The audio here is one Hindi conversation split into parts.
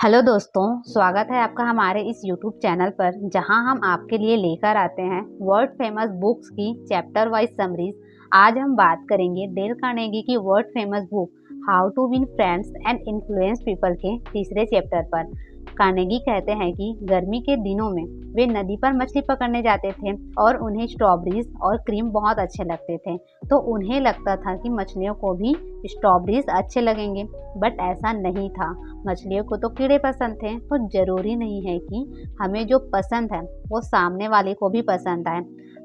हेलो दोस्तों, स्वागत है आपका हमारे इस YouTube चैनल पर, जहां हम आपके लिए लेकर आते हैं वर्ल्ड फेमस बुक्स की चैप्टर वाइज समरीज। आज हम बात करेंगे डेल कार्नेगी की world famous book how to win friends and influence people के तीसरे चैप्टर पर। कार्नेगी कहते हैं कि गर्मी के दिनों में वे नदी पर मछली पकड़ने जाते थे और उन्हें स्ट्रॉबेरीज और क्रीम बहुत अच्छे लगते थे, तो उन्हें लगता था कि मछलियों को भी स्ट्रॉबेरीज अच्छे लगेंगे, बट ऐसा नहीं था। मछलियों को तो कीड़े पसंद थे, तो जरूरी नहीं है कि हमें जो पसंद है वो सामने वाले को भी पसंद आए।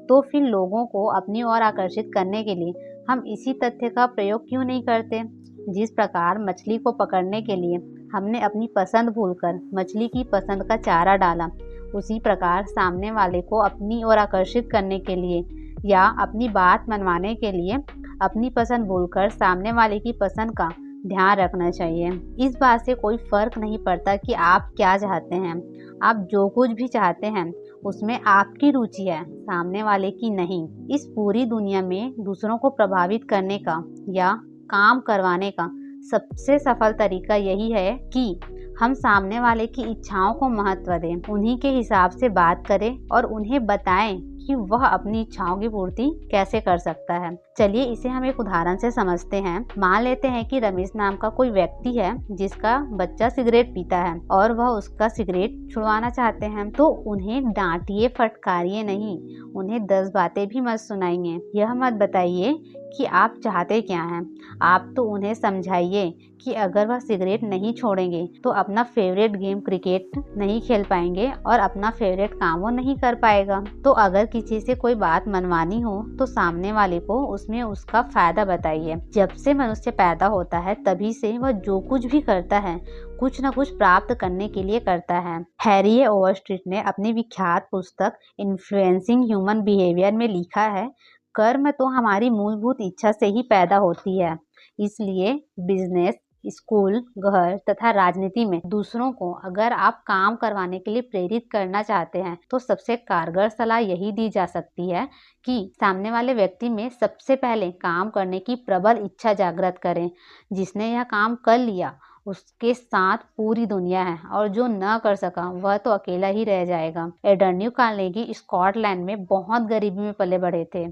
तो फिर लोगों को अपनी ओर आकर्षित करने के लिए हम इसी तथ्य का प्रयोग क्यों नहीं करते। जिस प्रकार मछली को पकड़ने के लिए हमने अपनी पसंद भूलकर मछली की पसंद का चारा डाला, उसी प्रकार सामने वाले को अपनी ओर आकर्षित करने के लिए या अपनी बात मनवाने के लिए अपनी पसंद भूलकर सामने वाले की पसंद का ध्यान रखना चाहिए। इस बात से कोई फर्क नहीं पड़ता कि आप क्या चाहते हैं। आप जो कुछ भी चाहते हैं उसमें आपकी रुचि है, सामने वाले की नहीं। इस पूरी दुनिया में दूसरों को प्रभावित करने का या काम करवाने का सबसे सफल तरीका यही है कि हम सामने वाले की इच्छाओं को महत्व दें, उन्हीं के हिसाब से बात करें और उन्हें बताएं कि वह अपनी इच्छाओं की पूर्ति कैसे कर सकता है। चलिए इसे हम एक उदाहरण से समझते हैं। मान लेते हैं कि रमेश नाम का कोई व्यक्ति है जिसका बच्चा सिगरेट पीता है और वह उसका सिगरेट छुड़वाना चाहते हैं। तो उन्हें डांटिए, फटकारिए नहीं, उन्हें 10 बातें भी मत सुनाइए। यह मत बताइए कि आप चाहते क्या हैं। आप तो उन्हें समझाइए कि अगर वह सिगरेट नहीं छोड़ेंगे तो अपना फेवरेट गेम क्रिकेट नहीं खेल पाएंगे और अपना फेवरेट काम वो नहीं कर पाएगा। तो अगर किसी से कोई बात मनवानी हो तो सामने वाले को उसमें उसका फायदा बताइए। जब से मनुष्य पैदा होता है तभी से वह जो कुछ भी करता है कुछ न कुछ प्राप्त करने के लिए करता है। हैरी ओवरस्ट्रीट ने अपनी विख्यात पुस्तक इन्फ्लुएंसिंग ह्यूमन बिहेवियर में लिखा है, कर्म तो हमारी मूलभूत इच्छा से ही पैदा होती है। इसलिए बिजनेस, स्कूल, घर तथा राजनीति में दूसरों को अगर आप काम करवाने के लिए प्रेरित करना चाहते हैं तो सबसे कारगर सलाह यही दी जा सकती है कि सामने वाले व्यक्ति में सबसे पहले काम करने की प्रबल इच्छा जागृत करें। जिसने यह काम कर लिया उसके साथ पूरी दुनिया है और जो न कर सका वह तो अकेला ही रह जाएगा। एंड्रयू कार्नेगी स्कॉटलैंड में बहुत गरीबी में पले बढ़े थे।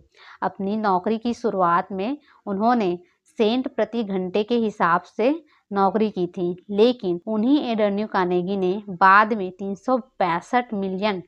अपनी नौकरी की शुरुआत में उन्होंने सेंट प्रति घंटे के हिसाब से नौकरी की थी, लेकिन उन्हीं एंड्रयू कार्नेगी ने बाद में $362 मिलियन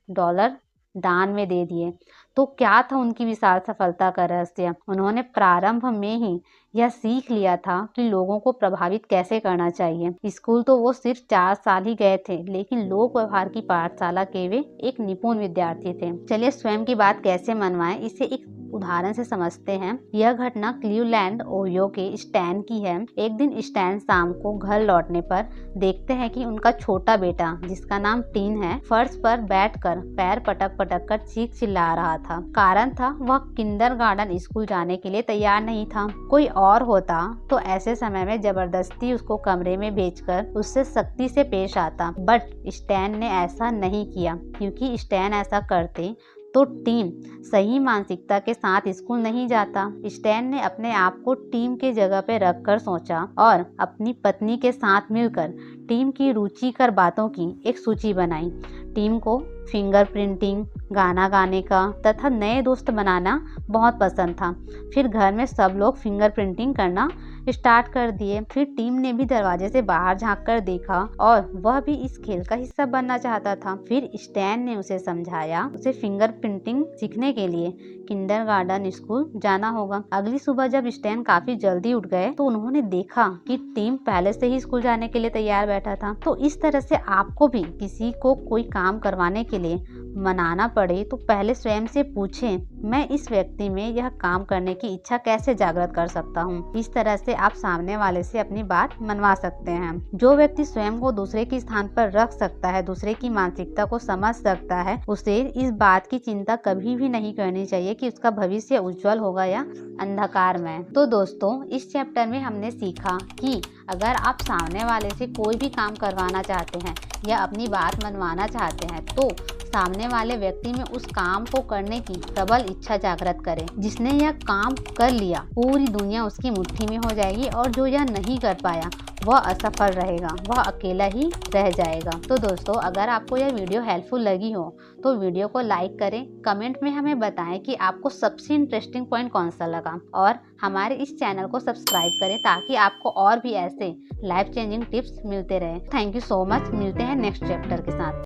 दान में दे दिए। तो क्या था उनकी विशाल सफलता का रहस्य। उन्होंने प्रारंभ में ही यह सीख लिया था कि लोगों को प्रभावित कैसे करना चाहिए। स्कूल तो वो सिर्फ 4 साल ही गए थे, लेकिन लोक व्यवहार की पाठशाला के वे एक निपुण विद्यार्थी थे। चलिए स्वयं की बात कैसे मनवाएं इसे एक उदाहरण से समझते हैं। यह घटना क्लीवलैंड ओहियो के स्टैन की है। एक दिन स्टैन शाम को घर लौटने पर देखते हैं कि उनका छोटा बेटा, जिसका नाम टीन है, फर्श पर बैठकर पैर पटक पटक कर चीख चिल्ला रहा था। कारण था वह किंडरगार्टन स्कूल जाने के लिए तैयार नहीं था। कोई और होता तो ऐसे समय में जबरदस्ती उसको कमरे में भेजकर उससे सख्ती से पेश आता, बट स्टैन ने ऐसा नहीं किया, क्योंकि स्टैन ऐसा करते तो टीम सही मानसिकता के साथ स्कूल नहीं जाता। स्टैन ने अपने आप को टीम के जगह पे रखकर सोचा और अपनी पत्नी के साथ मिलकर टीम की रुचिकर बातों की एक सूची बनाई। टीम को फिंगर प्रिंटिंग, गाना गाने का तथा नए दोस्त बनाना बहुत पसंद था। फिर घर में सब लोग फिंगर प्रिंटिंग करना स्टार्ट कर दिए। फिर टीम ने भी दरवाजे से बाहर झांक कर देखा और वह भी इस खेल का हिस्सा बनना चाहता था। फिर स्टैन ने उसे समझाया उसे फिंगर प्रिंटिंग सीखने के लिए किंडरगार्टन स्कूल जाना होगा। अगली सुबह जब स्टैन काफी जल्दी उठ गए तो उन्होंने देखा कि टीम पहले से ही स्कूल जाने के लिए तैयार बैठा था। तो इस तरह से आपको भी किसी को कोई काम करवाने के लिए मनाना पड़े तो पहले स्वयं से पूछें, मैं इस व्यक्ति में यह काम करने की इच्छा कैसे जागृत कर सकता हूँ। इस तरह से आप सामने वाले से अपनी बात मनवा सकते हैं। जो व्यक्ति स्वयं को दूसरे के स्थान पर रख सकता है, दूसरे की मानसिकता को समझ सकता है, उसे इस बात की चिंता कभी भी नहीं करनी चाहिए कि उसका भविष्य उज्जवल होगा या अंधकार में। तो दोस्तों, इस चैप्टर में हमने सीखा कि अगर आप सामने वाले से कोई भी काम करवाना चाहते हैं या अपनी बात मनवाना चाहते हैं तो सामने वाले व्यक्ति में उस काम को करने की प्रबल इच्छा जागृत करें। जिसने यह काम कर लिया पूरी दुनिया उसकी मुट्ठी में हो जाएगी और जो यह नहीं कर पाया वह असफल रहेगा, वह अकेला ही रह जाएगा। तो दोस्तों, अगर आपको यह वीडियो हेल्पफुल लगी हो तो वीडियो को लाइक करें, कमेंट में हमें बताएं कि आपको सबसे इंटरेस्टिंग पॉइंट कौन सा लगा, और हमारे इस चैनल को सब्सक्राइब करें ताकि आपको और भी ऐसे लाइफ चेंजिंग टिप्स मिलते रहे। Thank you so much. मिलते हैं नेक्स्ट चैप्टर के साथ।